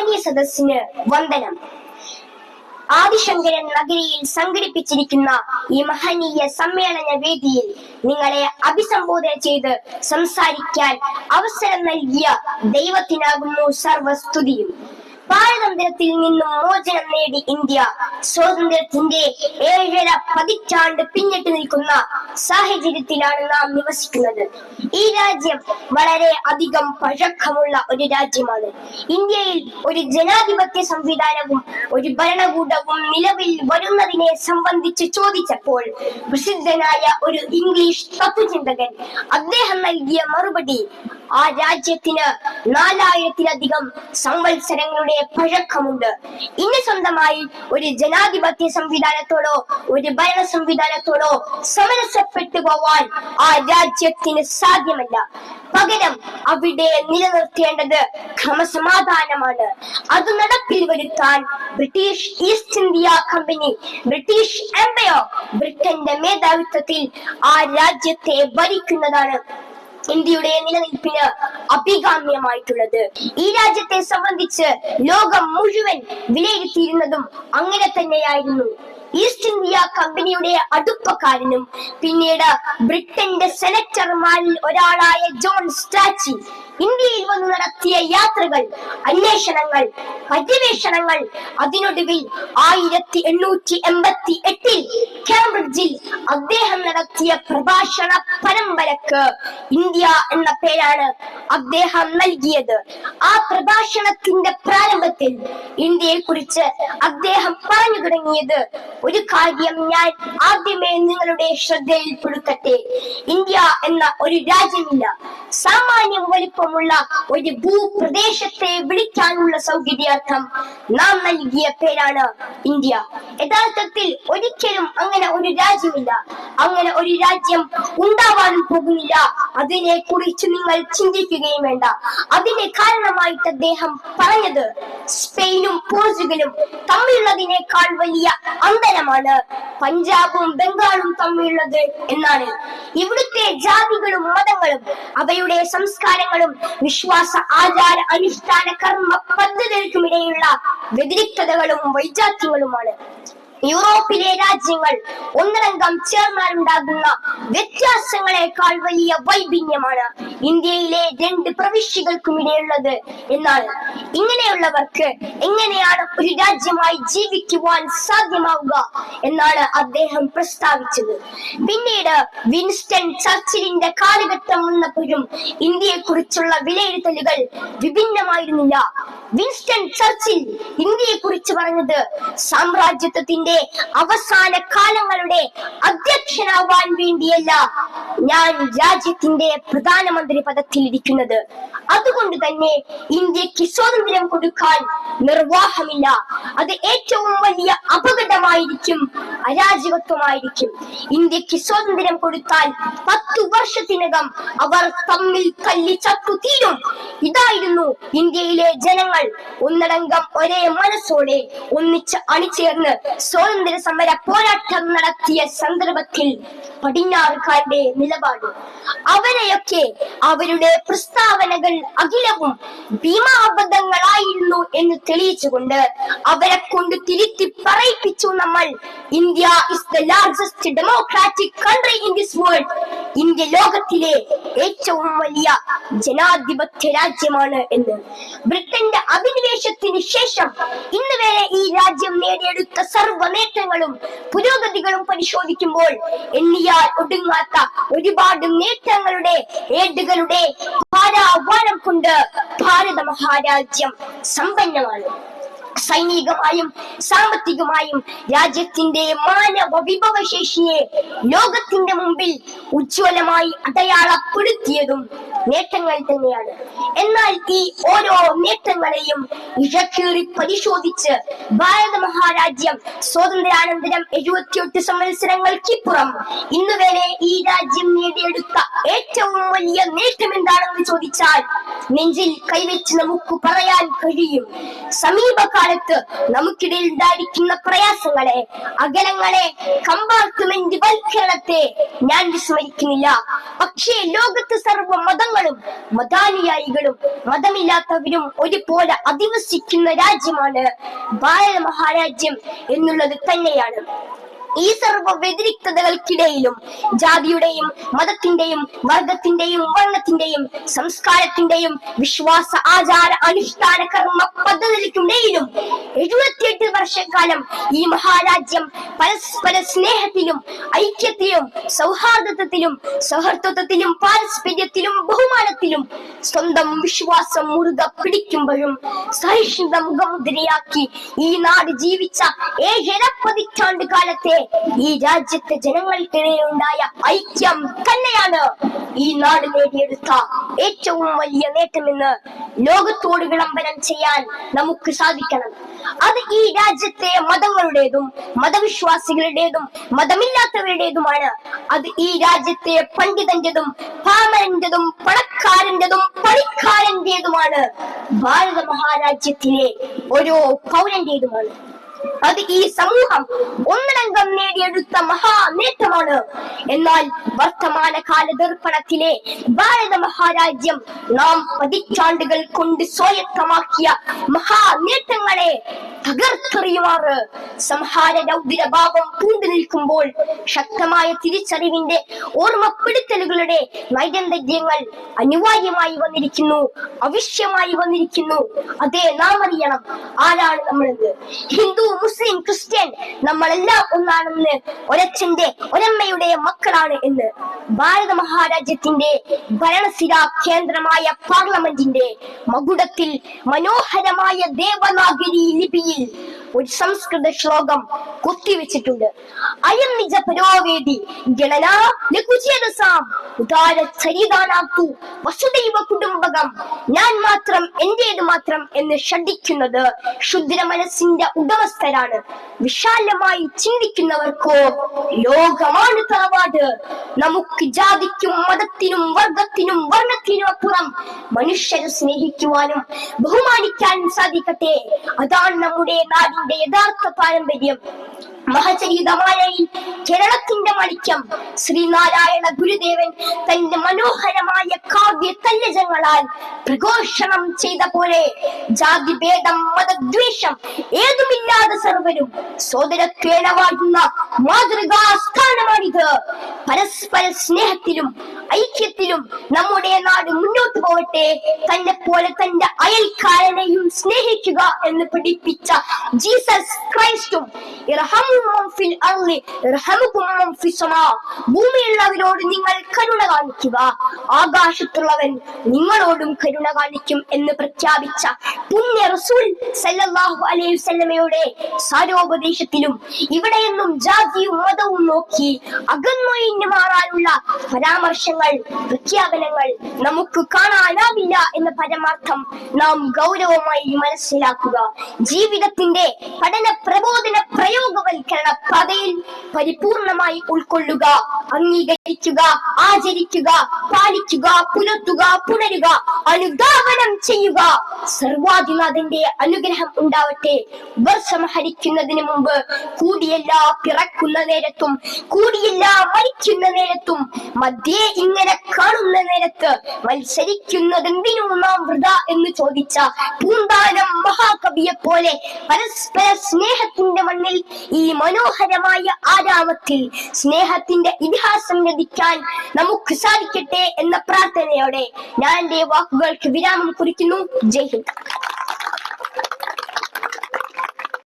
മഹനീയ സദസ്സിന് വന്ദനം. ആദിശങ്കരൻ നഗരിയിൽ സംഘടിപ്പിച്ചിരിക്കുന്ന ഈ മഹനീയ സമ്മേളന വേദിയിൽ നിങ്ങളെ അഭിസംബോധന ചെയ്ത് സംസാരിക്കാൻ അവസരം നൽകിയ ദൈവത്തിനാകുന്നു സർവസ്തുതിയും. പാരതന്ത്ര്യത്തിൽ നിന്നും മോചനം നേടി ഇന്ത്യ സ്വാതന്ത്ര്യത്തിന്റെ 7.5 പതിറ്റാണ്ട് പിന്നിട്ട് നിൽക്കുന്ന സാഹചര്യത്തിലാണ് നാം നിവസിക്കുന്നത്. ഈ രാജ്യം വളരെ അധികം പഴക്കമുള്ള ഒരു രാജ്യമാണ്. ഇന്ത്യയിൽ ഒരു ജനാധിപത്യ സംവിധാനവും ഒരു ഭരണകൂടവും നിലവിൽ വരുന്നതിനെ സംബന്ധിച്ച് ചോദിച്ചപ്പോൾ പ്രസിദ്ധനായ ഒരു ഇംഗ്ലീഷ് തത്വചിന്തകൻ അദ്ദേഹം നൽകിയ മറുപടി ആ രാജ്യത്തിന് 4000-ലധികം സംവത്സരങ്ങളുടെ പഴക്കമുണ്ട്. ഇനി സ്വന്തമായി ഒരു ജനാധിപത്യ സംവിധാനത്തോടോ ഒരു ഭരണ സംവിധാനത്തോടോ സമരസപ്പെട്ടു പോവാൻ ആ രാജ്യത്തിന് സാധ്യമല്ല. പകരം അവിടെ നിലനിർത്തേണ്ടത് ക്രമസമാധാനമാണ്. അത് നടപ്പിൽ വരുത്താൻ British East India Company, British empire, ബ്രിട്ടന്റെ മേധാവിത്വത്തിൽ ആ രാജ്യത്തെ ഭരിക്കുന്നതാണ് ഇന്ത്യയുടെ നിലനിൽപ്പിന് അഭികാമ്യമായിട്ടുള്ളത്. ഈ രാജ്യത്തെ സംബന്ധിച്ച് ലോകം മുഴുവൻ വിലയിരുത്തിയിരുന്നതും അങ്ങനെ തന്നെയായിരുന്നു. ഈസ്റ്റ് ഇന്ത്യ കമ്പനിയുടെ അടുപ്പക്കാരനും പിന്നീട് ബ്രിട്ടന്റെ സെനറ്റർമാരിൽ ഒരാളായ ജോൺ സ്റ്റാച്ചി ഇന്ത്യയിൽ വന്ന് നടത്തിയ യാത്രകൾ, അന്വേഷണങ്ങൾ, പര്യവേഷണങ്ങൾ, അതിനൊടുവിൽ 1888 കാംബ്രിഡ്ജിൽ അദ്ദേഹം നടത്തിയ പ്രഭാഷണ പരമ്പരക്ക് ഇന്ത്യ എന്ന പേരാണ് അദ്ദേഹം നൽകിയത്. ആ പ്രഭാഷണത്തിന്റെ പ്രാരംഭത്തിൽ ഇന്ത്യയെ കുറിച്ച് അദ്ദേഹം പറഞ്ഞു തുടങ്ങിയത്, ഒരു കാര്യം ഞാൻ ആദ്യമേ നിങ്ങളുടെ ശ്രദ്ധയിൽപ്പെടുത്തട്ടെ. ഇന്ത്യ എന്ന ഒരു രാജ്യമില്ല. സാമാന്യം വലിപ്പമുള്ള ഒരു ഭൂപ്രദേശത്തെ വിളിക്കാനുള്ള സൗകര്യാർത്ഥം നാം നൽകിയ പേരാണ് ഇന്ത്യ. യഥാർത്ഥത്തിൽ ഒരിക്കലും അങ്ങനെ ഒരു രാജ്യമില്ല. അങ്ങനെ ഒരു രാജ്യം ഉണ്ടാവാനും പോകുന്നില്ല. അതിനെ കുറിച്ച് നിങ്ങൾ ചിന്തിക്കുകയും വേണ്ട. അതിന് കാരണമായിട്ട് അദ്ദേഹം പറഞ്ഞത്, സ്പെയിനും പോർച്ചുഗലും തമ്മിലുള്ളതിനേക്കാൾ വലിയ അന്തരമാണ് പഞ്ചാബും ബംഗാളും തമ്മിലുള്ളത് എന്നാണ്. ഇവിടുത്തെ ജാതികളും മതങ്ങളും അവയുടെ സംസ്കാരങ്ങളും വിശ്വാസ ആചാര അനുഷ്ഠാന കർമ്മ പദ്ധതികൾക്കുമിടയിലുള്ള വ്യതിരിക്തതകളും വൈജാത്യങ്ങളുമാണ്. യൂറോപ്പിലെ രാജ്യങ്ങൾ ഒന്നടങ്കം ചേർന്നാലുണ്ടാകുന്ന വ്യത്യാസങ്ങളെക്കാൾ വലിയ വൈഭിന്യമാണ് ഇന്ത്യയിലെ 2 പ്രവിശ്യകൾക്കുമിടയിലുള്ളത് എന്നാണ്. ഇങ്ങനെയുള്ളവർക്ക് എങ്ങനെയാണ് ഒരു രാജ്യമായി ജീവിക്കുവാൻ സാധ്യമാവുക എന്നാണ് അദ്ദേഹം പ്രസ്താവിച്ചത്. പിന്നീട് വിൻസ്റ്റൺ ചർച്ചിലിന്റെ കാലഘട്ടം വന്നപ്പോഴും ഇന്ത്യയെ കുറിച്ചുള്ള വിലയിരുത്തലുകൾ വിഭിന്നമായിരുന്നില്ല. വിൻസ്റ്റൺ ചർച്ചിൽ ഇന്ത്യയെ കുറിച്ച് പറഞ്ഞത്, സാമ്രാജ്യത്വത്തിന്റെ അവസാന കാലങ്ങളുടെ അധ്യക്ഷനാവാൻ വേണ്ടിയല്ല ഞാൻ രാജ്യത്തിന്റെ പ്രധാനമന്ത്രി പദത്തിൽ ഇരിക്കുന്നത്. അതുകൊണ്ട് തന്നെ ഇന്ത്യക്ക് സ്വാതന്ത്ര്യം കൊടുക്കാൻ നിർവാഹമില്ല. അത് ഏറ്റവും വലിയ അപകടമായിരിക്കും, അരാജകത്വമായിരിക്കും. ഇന്ത്യക്ക് സ്വാതന്ത്ര്യം കൊടുത്താൽ 10 വർഷത്തിനകം അവർ തമ്മിൽ തല്ലി ചത്തു തീരും. ഇതായിരുന്നു ഇന്ത്യയിലെ ജനങ്ങൾ ഒന്നടങ്കം ഒരേ മനസ്സോടെ ഒന്നിച്ച് അണിചേർന്ന് സ്വാതന്ത്ര്യ സമര പോരാട്ടം നടത്തിയ സന്ദർഭത്തിൽ പടിഞ്ഞാറുകാരുടെ നിലപാട്. അവരെയൊക്കെ അവരുടെ പ്രസ്താവനകൾ അഖിലവും ഭീമാബദ്ധങ്ങളായിരുന്നു എന്ന് തെളിയിച്ചുകൊണ്ട് അവരെ കൊണ്ട് തിരുത്തി പറയിപ്പിച്ചു നമ്മൾ. India is the largest democratic country in this world. India ലോകത്തിലെ ഏറ്റവും വലിയ ജനാധിപത്യ രാജ്യമാണ് എന്ന്. ബ്രിട്ടന്റെ അധിനിവേശത്തിന് ശേഷം ഇന്ന് വരെ ഈ രാജ്യം നേടിയെടുത്ത സർവ്വ നേട്ടങ്ങളും പുരോഗതികളും പരിശോധിക്കുമ്പോൾ എണ്ണിയാൽ ഒടുങ്ങാത്ത ഒരുപാട് നേട്ടങ്ങളുടെ ഏടുകളുടെ ഭാരാവാരം കൊണ്ട് ഭാരത മഹാരാജ്യം സമ്പന്നമാണ്. സൈനികമായും സാമ്പത്തികമായും രാജ്യത്തിന്റെ മാനവ വിഭവശേഷിയെ ലോകത്തിന്റെ മുമ്പിൽ ഉജ്ജ്വലമായി അടയാളപ്പെടുത്തിയതും നേട്ടങ്ങൾ തന്നെയാണ്. എന്നാൽ ഈ ഓരോ നേട്ടങ്ങളെയും ഇഴകീറി പരിശോധിച്ച് ഭാരത മഹാരാജ്യം സ്വാതന്ത്ര്യാനന്തരം 78 സംവത്സരങ്ങൾക്കിപ്പുറം ഇന്നുവരെ ഈ രാജ്യം നേടിയെടുത്ത ഏറ്റവും വലിയ നേട്ടം എന്താണെന്ന് ചോദിച്ചാൽ നെഞ്ചിൽ കൈവച്ച് നമുക്ക് പറയാൻ കഴിയും. സമീപകാല കാലത്ത് നമുക്കിടയിൽ ഉണ്ടായിരിക്കുന്ന പ്രയാസങ്ങളെ, അകലങ്ങളെ, കമ്പാർട്ട്മെന്റ് വൽക്കരണത്തെ ഞാൻ വിസ്മരിക്കുന്നില്ല. പക്ഷേ ലോകത്ത് സർവ്വ മതങ്ങളും മതാനുയായികളും മതമില്ലാത്തവരും ഒരുപോലെ അധിവസിക്കുന്ന രാജ്യമാണ് ഭാരത മഹാരാജ്യം എന്നുള്ളത് തന്നെയാണ്. ഈ സർവ്വ വ്യതിരിക്തതകൾക്കിടയിലും ജാതിയുടെയും മതത്തിന്റെയും വർഗത്തിന്റെയും വർണ്ണത്തിന്റെയും സംസ്കാരത്തിന്റെയും വിശ്വാസ ആചാര അനുഷ്ഠാന കർമ്മ പദ്ധതിക്കുമിടയിലും 78 വർഷക്കാലം ഈ മഹാരാജ്യം പരസ്പര സ്നേഹത്തിലും ഐക്യത്തിലും സൗഹാർദ്ദത്തിലും സൗഹൃദത്തിലും പാരസ്പര്യത്തിലും ബഹുമാനത്തിലും സ്വന്തം വിശ്വാസം മുറുകെ പിടിക്കുമ്പോഴും സഹിഷ്ണുത മുഖമുദ്രയാക്കി ഈ നാട് ജീവിച്ച 7.5 പതിറ്റാണ്ട് കാലത്തെ ഈ രാജ്യത്തെ ജനങ്ങൾക്കിടയിൽ ഉണ്ടായ ഐക്യം തന്നെയാണ് ഈ നാട് നേടിയെടുത്ത ഏറ്റവും വലിയ നേട്ടമെന്ന് ലോകത്തോട് വിളംബരം ചെയ്യാൻ നമുക്ക് സാധിക്കണം. അത് ഈ രാജ്യത്തെ മതങ്ങളുടേതും മതവിശ്വാസികളുടേതും മതമില്ലാത്തവരുടേതുമാണ്. അത് ഈ രാജ്യത്തെ പണ്ഡിതന്റെതും പാമരന്റെതും പണക്കാരന്റെതും പണിക്കാരന്റേതുമാണ്. ഭാരത മഹാരാജ്യത്തിലെ ഓരോ പൗരന്റേതുമാണ്. അത് ഈ സമൂഹം ഒന്നടങ്കം നേടിയെടുത്ത മഹാ നേട്ടമാണ്. എന്നാൽ വർത്തമാനകാല ദർപ്പണത്തിലെ ഭാരത മഹാരാജ്യം നാം പതിറ്റാണ്ടുകൾ കൊണ്ട് സ്വായത്തമാക്കിയ മഹാ നേട്ടങ്ങളെ തകർത്തെറിയുമാറ് സംഹാര രൗദ്രഭാവം പൂണ്ടു നിൽക്കുമ്പോൾ ശക്തമായ തിരിച്ചറിവിന്റെ ഓർമ്മപ്പെടുത്തലുകളുടെ നൈരന്തര്യങ്ങൾ അനിവാര്യമായി വന്നിരിക്കുന്നു, അവശ്യമായി വന്നിരിക്കുന്നു. അതേ, നാം അറിയണം ആരാണ് നമ്മളെന്ന്. ഹിന്ദു, മുസ്ലിം, ക്രിസ്ത്യൻ നമ്മളെല്ലാം ഒന്നാണെന്ന്, ഒരച്ഛന്റെ ഒരമ്മയുടെ മക്കളാണ് എന്ന്. ഭാരത മഹാരാജ്യത്തിന്റെ ഭരണസിരാ കേന്ദ്രമായ പാർലമെന്റിന്റെ മകുടത്തിൽ മനോഹരമായ ദേവനാഗരി ലിപിയിൽ ഒരു സംസ്കൃത ശ്ലോകം കൊത്തിവെച്ചിട്ടുണ്ട്. അയം നിജ പരോവേദി ഗണനാ ലഘുചേതസാം ഉദാര ചരിതാനാത്തു വസുദൈവ കുടുംബകം. ഞാൻ മാത്രം, എന്റേത് മാത്രം എന്ന് ഷഡിക്കുന്നത് ക്ഷുദ്ര മനസ്സിന്റെ ഉടമസ്ഥരാണ്. വിശാലമായി ചിന്തിക്കുന്നവർക്കോ ലോകമാണ് തറവാട്. നമുക്ക് ജാതിക്കും മതത്തിനും വർഗത്തിനും വർണ്ണത്തിനും അപ്പുറം മനുഷ്യരെ സ്നേഹിക്കുവാനും ബഹുമാനിക്കാനും സാധിക്കട്ടെ. അതാണ് നമ്മുടെ നാടിന്റെ യഥാർത്ഥ പാരമ്പര്യം. മഹചരിതമായ കേരളത്തിന്റെ മണിക്കം ശ്രീനാരായണ ഗുരുദേവൻ തന്റെ മനോഹരമായ കാവ്യ തല്ലജങ്ങളാൽ പ്രഘോഷണം ചെയ്ത പോലെ ജാതിഭേദം മതദ്വേഷം ഏതുമില്ലാതെ സർവരും സോദരത്വേന വാഴുന്ന മാതൃകാ സ്ഥാനമാണിത്. പരസ്പര സ്നേഹത്തിലും ഐക്യത്തിലും നമ്മുടെ നാട് മുന്നോട്ട് പോവട്ടെ. തന്നെ പോലെ തന്റെ അയൽക്കാരനെയും സ്നേഹിക്കുക എന്ന് പഠിപ്പിച്ച ജീസസ് ക്രൈസ്റ്റും ഭൂമിയുള്ളവരോട് നിങ്ങൾ കരുണ കാണിക്കുക, ആകാശത്തുള്ളവൻ നിങ്ങളോടും കരുണ കാണിക്കും എന്ന് പ്രഖ്യാപിച്ച പുണ്യ റസൂൽ സല്ലല്ലാഹു അലൈഹി വസല്ലമയുടെ സാരോപദേശത്തിലും ഇവിടെയൊന്നും ജാതിയും മതവും നോക്കി അകന്നൊഴിഞ്ഞു മാറാനുള്ള പരാമർശങ്ങൾ, പ്രഖ്യാപനങ്ങൾ നമുക്ക് കാണാനാവില്ല എന്ന പരമാർത്ഥം നാം ഗൗരവമായി മനസ്സിലാക്കുക. ജീവിതത്തിന്റെ പഠന പ്രബോധന പ്രയോഗവൽക്കരണ പാതയിൽ പരിപൂർണമായി ഉൾക്കൊള്ളുക, അംഗീകരിക്കുക, ആചരിക്കുക, പാലിക്കുക, പുലർത്തുക, പുണരുക, അനുധാവനം ചെയ്യുക. സർവാധിനാഥന്റെ അനുഗ്രഹം ഉണ്ടാവട്ടെ. വർഷമഹരിക്കുന്നതിന് മുമ്പ് കൂടിയല്ല പിറക്കുന്ന നേരത്തും കൂടിയല്ല മരിക്കുന്ന നേരത്തും മധ്യേ ഇങ്ങനെ കാണുന്ന നേരത്ത് മത്സരിക്കുന്നതെന്തിനു നാം വൃഥ എന്ന് ചോദിച്ച പൂന്താനം മഹാകവിയെ പോലെ പരസ്പര സ്നേഹത്തിന്റെ മണ്ണിൽ ഈ മനോഹരമായ ആരാമത്തിൽ സ്നേഹത്തിന്റെ ഇതിഹാസം രചിക്കാൻ നമുക്ക് സാധിക്കട്ടെ എന്ന പ്രാർത്ഥനയോടെ ഞാൻ എന്റെ വാക്കുകൾക്ക് വിരാമം കുറിക്കുന്നു. ജയ് ഹിന്ദ്.